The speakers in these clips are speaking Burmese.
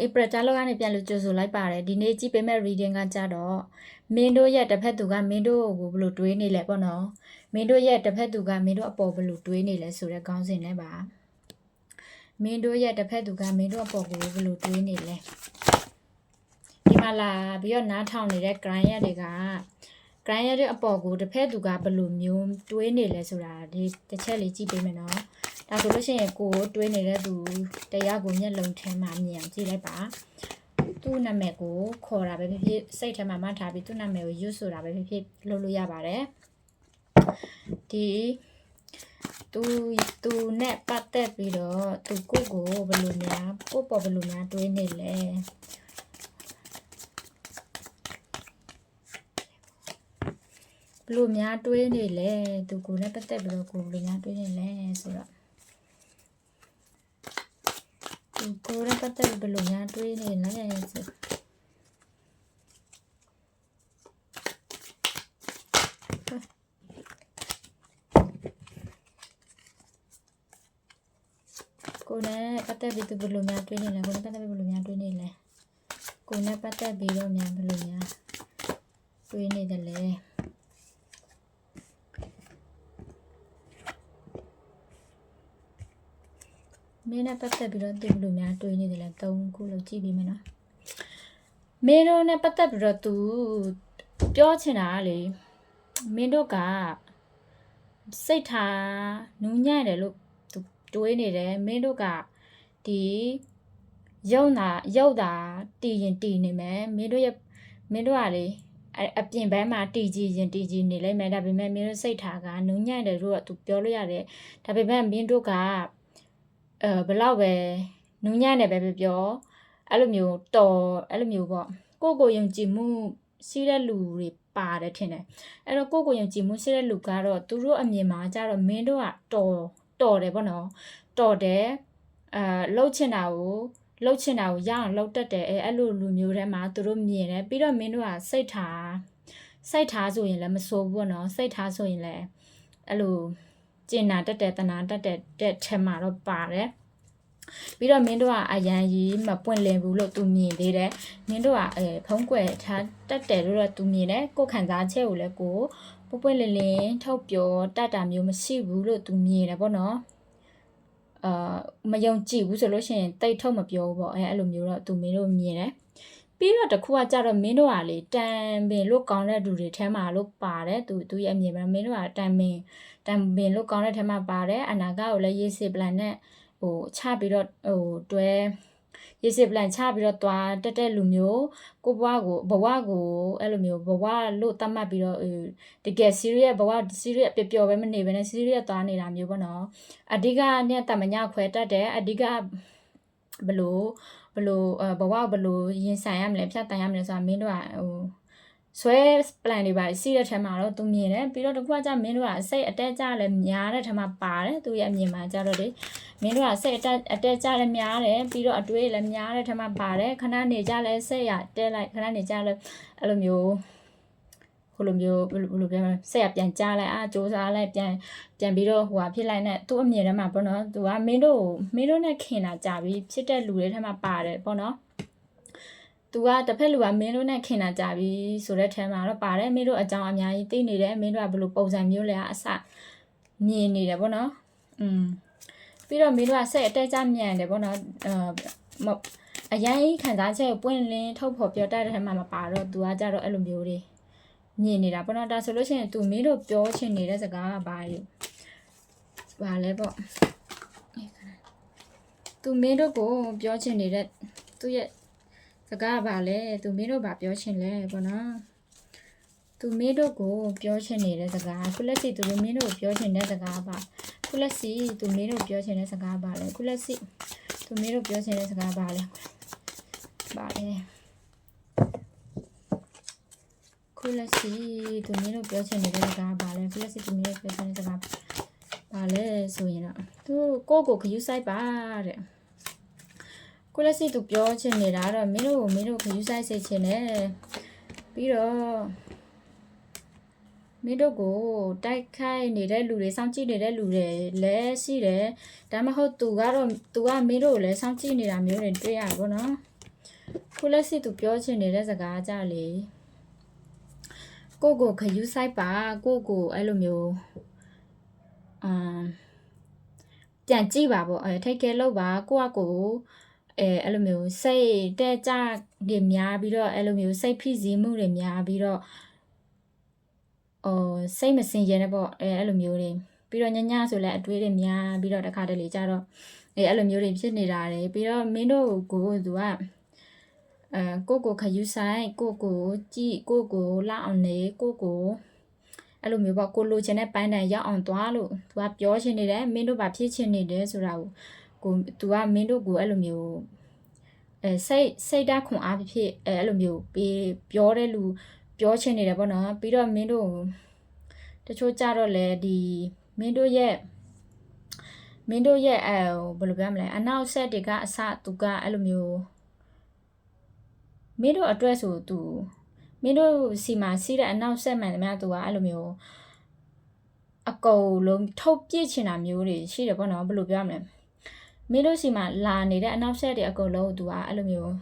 April ကြလောက်ကနေပြန်လို့ကြိုဆိုလိုက်ပါတယ်ဒီနေ့ကြည့်ပေးမဲ့ reading ကကြတော့မင်းတို့ရဲ့တစ်ဖက်သူကမင်းတို့ကိုဘယ်လိုတွေးနေလဲပေါ့နော်မင်းတို့ရဲ့တစ်ဖက်သူကမင်းတို့အပေါ်ဘယ်လိုတွေးနေလဲဆိုတဲ့ခေါင်းစဉ်နဲ့ပါမင်းတို့ရဲ့တစ်ဖက်သူကမင်းတို့အပေါ်ကိုဘယ်လိုတွေးနေလဲဒီမှာလာပြီးတော့နားထောင်နေတဲ့ client တွေက client ရဲ့အပေါ်ကိုတစ်ဖက်သူကဘယ်လိုမျိုးတွေးနေလဲဆိုတာဒီတစ်ချက်လေးကြည့်ပေးမယ်နော်ဒါဆိုလို့ရှိရင်ကိုတွေးနေတဲ့သူတရားကိုမျက်လုံးထဲမှာမြင်အောင်ကြည့်လိုက်ပါသူ့နာမည်ကိုခေါ်တာပဲဖြစ်ဖြစ်စိတ်ထဲမှာမှတ်ထားပြီးသူ့နာမည်ကိုရွတ်ဆိုတာပဲဖြစ်ဖြစ်လုပ်လို့ရပါတယ်ဒီသူနဲ့ပတ်သက်ပြီးတော့သူကိုဘယ်လိုများကိုပေါ်ဘယ်လိုများတွေးနေလဲဘယ်လိုများတွေးနေလဲသူကိုနဲ့ပတ်သက်ပြီးတော့ကိုဘယ်လိုများတွေးနေလဲဆိုတော့ကိုယ်နဲ့ပတ်သက်ပြီးဘယ်လိုများတွေးနေလဲဆိုကိုယ်နဲ့ပတ်သက်ပြီးသူဘယ်လိုများတွေးနေလဲကိုယ်နဲ့ပတ်သက်ပြီးဘယ်လိုများတွေးနေလဲကိုယ်နဲ့ပတ်သက်ပြီးတော့များဘယ်လိုများတွေးနေတယ်လဲမင်းနဲ့ပတ်သက်ပြီးတော့သူဘယ်လိုများတွေးနေတယ်လဲ၃ခုလောက်ကြည့်ပြီးမယ်နော်မင်းတို့နဲ့ပတ်သက်ပြီးတော့သူပြောချင်တာလေမင်းတို့ကစိတ်ထားနူးညံ့တယ်လို့သူတွေးနေတယ်မင်းတို့ကဒီရုပ်တာတည်ရင်တည်နေမယ်မင်းတို့ကလေအပြင်ဘက်မှာတည်ကြည်နေလိမ့်မယ်ဒါပေမဲ့မင်းတို့စိတ်ထားကနူးညံ့တယ်လို့သူပြောလို့ရတယ်ဒါပေမဲ့မင်းတို့ကဘယ်လောက်ပဲနူးညံ့တယ်ပဲပြောအဲ့လိုမျိုးအဲ့လိုမျိုးပေါ့ကိုယုံကြည်မှုရှိတဲ့လူတွေပါတယ်ထင်တယ်အဲ့တော့ကိုယုံကြည်မှုရှိတဲ့လူကတော့သူတို့အမြင်မှာကြတော့မင်းတို့ကတော်တယ်ပေါ့နော်တော်တယ်လှုပ်ချင်တာကိုရအောင်လှုပ်တတ်တယ်အဲ့လိုလူမျိုးထဲမှာသူတို့မြင်တယ်ပြီးတော့မင်းတို့ကစိတ်ထားဆိုရင်လည်းမဆိုးဘူးပေါ့နော်စိတ်ထားဆိုရင်လည်းအဲ့လိုကျင်နာတတ်တယ်တနာတတ်တဲ့ထဲမှာတော့ပါတယ်ပြီးတော့မင်းတို့ကအရန်ကြီးမပွင့်လင်းဘူးလို့သူမြင်သေးတယ်မင်းတို့ကဖုံးကွယ်ထားတတ်တယ်လို့တော့သူမြင်တယ်ကိုခံစားချက်ကိုလည်းကိုပွင့်လင်းထုတ်ပြောတတ်တာမျိုးမရှိဘူးလို့သူမြင်တယ်ပေါ့နော်မယုံကြည်ဘူးဆိုလို့ရှိရင်တိတ်ထုတ်မပြောဘူးပေါ့အဲ့လိုမျိုးတော့သူမင်းတို့မြင်တယ်ပြီးတော့တခုကကြတော့မင်းတို့ကလေတန်ပင်လို့ကောင်းတဲ့လူတွေထဲမှာလို့ပါတယ်သူရဲ့အမြင်ပဲမင်းတို့ကတန်ပင်လို့ကောင်းတဲ့ထဲမှာပါတယ်အနာဂတ်ကိုလည်းရေးစေပလန်နဲ့ချပြီးတော့တွဲရေးစေပလန်ချပြီးတော့သွားတက်တဲ့လူမျိုးကိုဘဝကိုအဲ့လိုမျိုးဘဝလို့သတ်မှတ်ပြီးတော့တကယ် serious ဘဝ serious ပျော်ပဲမနေဘဲနဲ့ serious သွားနေတာမျိုးပေါ့နော်အဓိကနဲ့တမညခွဲတတ်တယ်အဓိကဘလို့ဘလို့ရင်ဆိုင်ရမလဲဖြတ်တန်ရမလဲဆိုတာမင်းတို့ကဆွဲ plan တွေပါစီးတဲ့ထဲမှာတော့သူမြင်တယ်ပြီးတော့တခုကကြမင်းတို့ကစိတ်အတက်ကြလည်းများတဲ့ထဲမှာပါတယ်သူရဲ့အမြင်မှာကြတော့လေမင်းတို့ကစိတ်အတက်ကြလည်းများတယ်ပြီးတော့အတွေးလည်းများတဲ့ထဲမှာပါတယ်ခဏနေကြလဲစိတ်ရတဲလိုက်ခဏနေကြလဲအဲ့လိုမျိုးဘယ်လိုပြောမလဲစိတ်ရပြန်ကြားလိုက်စူးစမ်းလိုက်ပြန်ပြီးတော့ဖြစ်လိုက်နဲ့သူ့အမြင်ထဲမှာပေါ့နော်သူကမင်းတို့နဲ့ခင်တာကြပြီးဖြစ်တဲ့လူတွေထဲမှာပါတယ်ပေါ့နော်သူကတစ်ဖက်လူကမင်းတို့နဲ့ခင်တာကြပြီဆိုတဲ့ထဲမှာတော့ပါတယ်မင်းတို့အကြောင်းအများကြီးသိနေတယ်မင်းတို့ကဘယ်လိုပုံစံမျိုးလဲအစမြင်နေတယ်ပေါ့နော်ပြီးတော့မင်းတို့ကစိတ်အတက်ကြမြန်တယ်ပေါ့နော်အရင်ခံစားချက်ကိုပွင့်လင်းထုတ်ဖော်ပြောတတ်တဲ့ထဲမှာမပါတော့သူကကြတော့အဲ့လိုမျိုးတွေမြင်နေတာပေါ့နော်ဒါဆိုလို့ရှိရင်သူမင်းတို့ပြောချင်နေတဲ့စကားကဘာလဲပေါ့သူမင်းတို့ကိုပြောချင်နေတဲ့သူရဲ့စကားပါလေသူမင်းတို့ဘာပြောချင်လဲပေါ့နော်သူမင်းတို့ကိုပြောချင်နေတဲ့စကားခုလက်စီသူမင်းတို့ကိုပြောချင်တဲ့စကားပါခုလက်စီသူမင်းတို့ပြောချင်တဲ့စကားပါလေခုလက်စီသူမင်းတို့ပြောချင်တဲ့စကားပါလေခုလက်စီသူမင်းတို့ပြောချင်နေတဲ့စကားပါလေခုလက်စီသူမင်းတို့ပြောချင်တဲ့စကားပါလေဆိုရင်တော့သူကိုခယူးဆိုင်ပါတဲ့ကိုလက်စီသူပြောချင်နေတာတော့မင်းတို့ခယူးဆိုင်စေချင်တယ်ပြီးတော့မင်းတို့ကိုတိုက်ခိုက်နေတဲ့လူတွေစောင့်ကြည့်နေတဲ့လူတွေလည်းရှိတယ်ဒါမှမဟုတ်သူကမင်းတို့ကိုလည်းစောင့်ကြည့်နေတာမျိုးတွေတွေ့ရပါဘောနော် ခုလက်စီသူပြောချင်နေတဲ့စကားကြလေကိုကိုခယူးဆိုင်ပါကိုကိုအဲ့လိုမျိုးပြန်ကြည့်ပါပေါ့ထိတ်ခဲလို့ပါကိုကကိုအဲ့လိုမျိုးစိတ်တဲ့ကြတွေများပြီးတော့အဲ့လိုမျိုးစိတ်ဖိစီးမှုတွေများပြီးတော့စိတ်မစင်ကြဲနဲ့ပေါ့အဲ့လိုမျိုးတွေပြီးတော့ညဆိုလဲအတွေးတွေများပြီးတော့တခါတလေကြတော့အဲ့လိုမျိုးတွေဖြစ်နေတာတယ်ပြီးတော့မင်းတို့ကိုသူကကိုခယူဆိုင်ကိုကြည့်ကိုလာအောင်နေကိုအဲ့လိုမျိုးပေါ့ကိုလိုချင်တဲ့ပန်းတန်ရောက်အောင်သွားလို့သူကပြောချင်နေတယ်မင်းတို့ဗာဖြစ်ချင်နေတယ်ဆိုတာကိုသူကမင်းတို့ကိုအဲ့လိုမျိုးစိတ်ဓာတ်ခွန်အားဖြစ်အဲ့လိုမျိုးပြောတဲ့လူပြောချင်နေတယ်ပေါ့နော်ပြီးတော့မင်းတို့တချို့ကြတော့လေဒီမင်းတို့ရဲ့ဘယ်လိုပြောမလဲအနောက်ဆက်တွေကအစသူကအဲ့လိုမျိုးမင်းတို့အတွက်ဆိုသူမင်းတို့စီမှာစီးတဲ့အနောက်ဆက်မှန်တယ်များသူကအဲ့လိုမျိုးအကုန်လုံးထုတ်ပြစ်ချင်တာမျိုးတွေရှိတယ်ပေါ့နော်ဘယ်လိုပြောမလဲမင်းတို့စီမှာလာနေတဲ့အနောက်ဆက်တွေအကုန်လုံးသူကအဲ့လိုမျိုး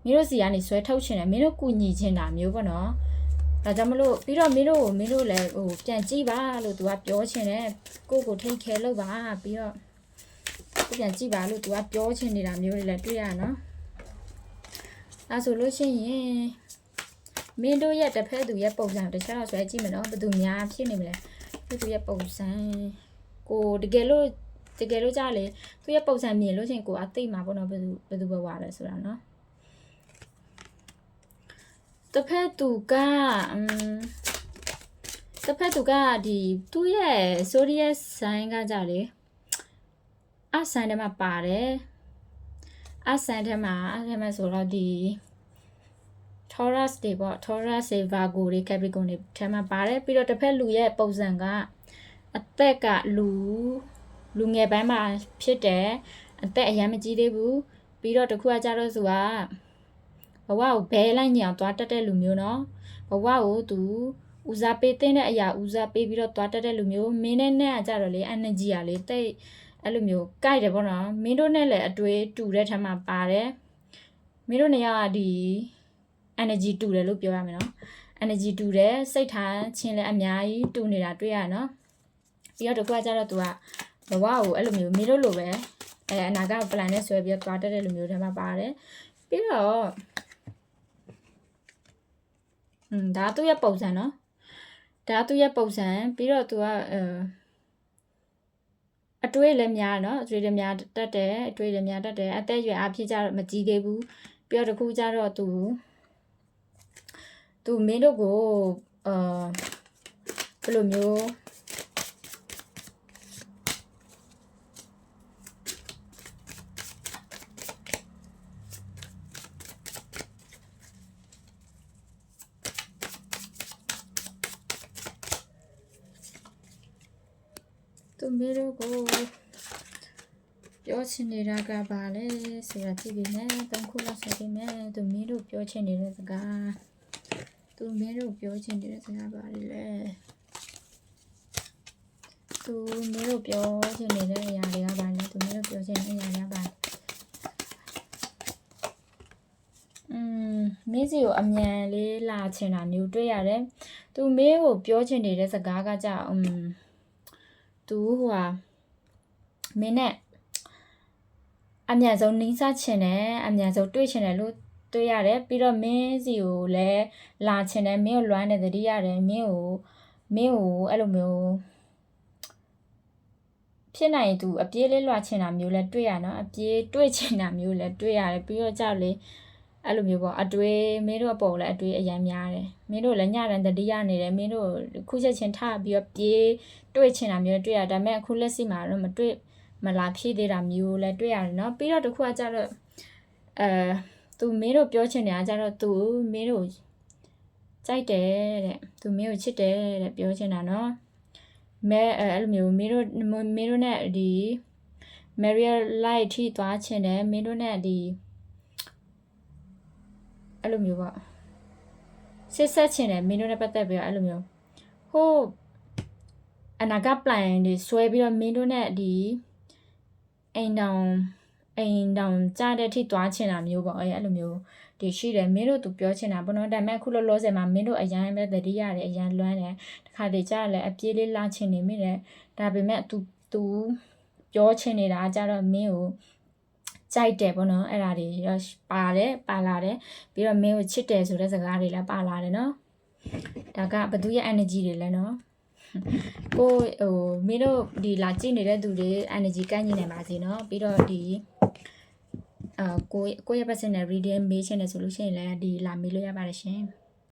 မင်းတို့စီကနေဆွဲထုတ်ချင်တယ်မင်းတို့ကူညီချင်တာမျိုးပေါ့နော်ဒါကြောင့်မလို့ပြီးတော့မင်းတို့လည်းပြန်ကြည့်ပါလို့သူကပြောချင်တယ်ကိုထိတ်ခဲလို့ပါပြီးတော့ကိုပြန်ကြည့်ပါလို့သူကပြောချင်နေတာမျိုးတွေလည်းတွေ့ရနော်အဲဆိုလို့ရှိရင်မင်းတို့ရဲ့တစ်ဖက်သူရဲ့ပုံစံတခြားတော့ဆွဲကြည့်မနော်ဘယ်သူများဖြစ်နေမလဲသူရဲ့ပုံစံကိုတကယ်လို့ကြလေသူရဲ့ပုံစံမြင်လို့ချင်းကိုအသိမှာပေါ့နော်ဘယ်သူပဲဝါလဲဆိုတာနော်တစ်ဖက်သူကဒီသူ့ရဲ့ဆိုရီယက်ဆိုင်ကကြလေအဆိုင်ထဲမှာပါတယ်အဆိုင်ထဲမှာဆိုတော့ဒီ Taurus တွေပေါ့ Taurus တွေ Virgo တွေ Capricorn တွေထဲမှာပါတယ်ပြီးတော့တစ်ဖက်လူရဲ့ပုံစံကအသက်ကလူငယ်ပိုင်းမှာဖြစ်တယ်အသက်အရင်မကြီးသေးဘူးပြီးတော့တခုကကြတော့သူကဘဝကိုဘဲလိုက်ညအောင်သွားတက်တဲ့လူမျိုးနော်ဘဝကိုသူဦးစားပေးတဲ့အရာဦးစားပေးပြီးတော့သွားတက်တဲ့လူမျိုးမင်းနဲ့ကြတော့လေ energy อ่ะလေတိတ်အဲ့လိုမျိုးကြိုက်တယ်ပေါ့နော်မင်းတို့နဲ့လည်းအတွေ့တူတဲ့ထက်မှာပါတယ်မင်းတို့နေရာကဒီ energy တူတယ်လို့ပြောရမယ်နော် energy တူတယ်စိတ်ထားချင်းလည်းအများကြီးတူနေတာတွေ့ရနော်ပြီးတော့တကွာကြတော့သူကဘဝကိုအဲ့လိုမျိုးမင်းတို့လိုပဲအနာဂတ် plan နဲ့ဆွဲပြီးသွားတက်တဲ့လူမျိုးတွေမှာပါတယ်ပြီးတော့ဒါသူ့ရဲ့ပုံစံနော်ဒါသူ့ရဲ့ပုံစံပြီးတော့သူကအတွေးလည်းများနော်အတွေးလည်းများတတ်တယ်အသက်အရွယ်အဖြစ်ကြတော့မကြီးသေးဘူးပြီးတော့တခုကြတော့သူမင်းတို့ကိုဘယ်လိုမျိုးသူမင်းတို့ကိုပြောချင်နေတာကဘာလဲဆိုတာကြည့်ပြီးမယ်၃ခုလောက်ဆက်ပြီးမယ်သူမင်းတို့ပြောချင်နေတဲ့စကားသူမင်းတို့ပြောချင်နေတဲ့စကားဘာလဲသူမင်းတို့ပြောချင်နေတဲ့အရာတွေကဘာလဲသူမင်းတို့ပြောချင်တဲ့အရာတွေကဘာလဲမင်းစီကိုအမြန်လေးလာချင်တာမျိုးတွေ့ရတယ်သူမင်းကိုပြောချင်နေတဲ့စကားကကြသူမင်းနဲ့အမြန်ဆုံးနှိစချင်တယ်အမြန်ဆုံးတွေ့ချင်တယ်လို့တွေ့ရတယ်ပြီးတော့မင်းစီကိုလည်းလာချင်တယ်မင်းကိုလွမ်းတယ်တတိရတယ်မင်းကိုအဲ့လိုမျိုးဖြစ်နိုင်သူအပြေးလေးလွှာချင်တာမျိုးလည်းတွေ့ရနော်အပြေးတွေ့ချင်တာမျိုးလည်းတွေ့ရတယ်ပြီးတော့ကြောက်လေအဲ့လိုမျိုးပေါ့အတွေးမင်းတို့အပေါ်လည်းအတွေးအရင်များတယ်မင်းတို့လည်းညရန်တတိယနေတယ်မင်းတို့ခုချက်ချင်းထပြီးတော့ပြေးတွေ့ချင်တာမျိုးတွေ့ရဒါပေမဲ့အခုလက်ရှိမှာတော့မတွေ့မလာဖြစ်သေးတာမျိုးလည်းတွေ့ရတယ်နော်ပြီးတော့တခုကကြတော့သူမင်းတို့ပြောချင်နေတာကြတော့သူမင်းတို့ကြိုက်တယ်တဲ့သူမင်းကိုချစ်တယ်တဲ့ပြောချင်တာနော်အဲ့လိုမျိုးမင်းတို့နဲ့ဒီ Maria Light ထိသွားချင်တယ်မင်းတို့နဲ့ဒီအဲ့လိုမျိုးပေါ့စစ်ဆက်ချင်တယ်မင်းတို့နဲ့ပတ်သက်ပြီးတော့အဲ့လိုမျိုးဟိုအနာဂတ် plan တွေဆွဲပြီးတော့မင်းတို့နဲ့ဒီအိမ်တောင် အိမ်တောင်ကြားတဲ့အထိသွားချင်တာမျိုးပေါ့အဲ့လိုမျိုးဒီရှိတယ်မင်းတို့သူပြောချင်တာပေါ့နော်ဒါပေမဲ့အခုလောလောဆယ်မှာမင်းတို့အရန်ပဲတတိရတယ်အရန်လွမ်းတယ်တခါတည်းကြားလဲအပြေးလေးလာချင်နေမိတယ်ဒါပေမဲ့ तू ပြောချင်နေတာကြတော့မင်းကိုကြိုက်တယ်ပေါ့နော်အဲ့ဒါတွေပါတယ်ပါလာတယ်ပြီးတော့မင်းကိုချစ်တယ်ဆိုတဲ့စကားတွေလည်းပါလာတယ်နော်ဒါကဘသူရဲ့ energy တွေလဲနော်ကိုမင်းတို့ဒီလာကြည့်နေတဲ့သူတွေ energy ကန့်ညီနေပါစေနော်ပြီးတော့ဒီကိုရဲ့ personal reading မေးချင်တယ်ဆိုလို့ရှိရင်လည်းဒီလာမေးလို့ရပါတယ်ရှင်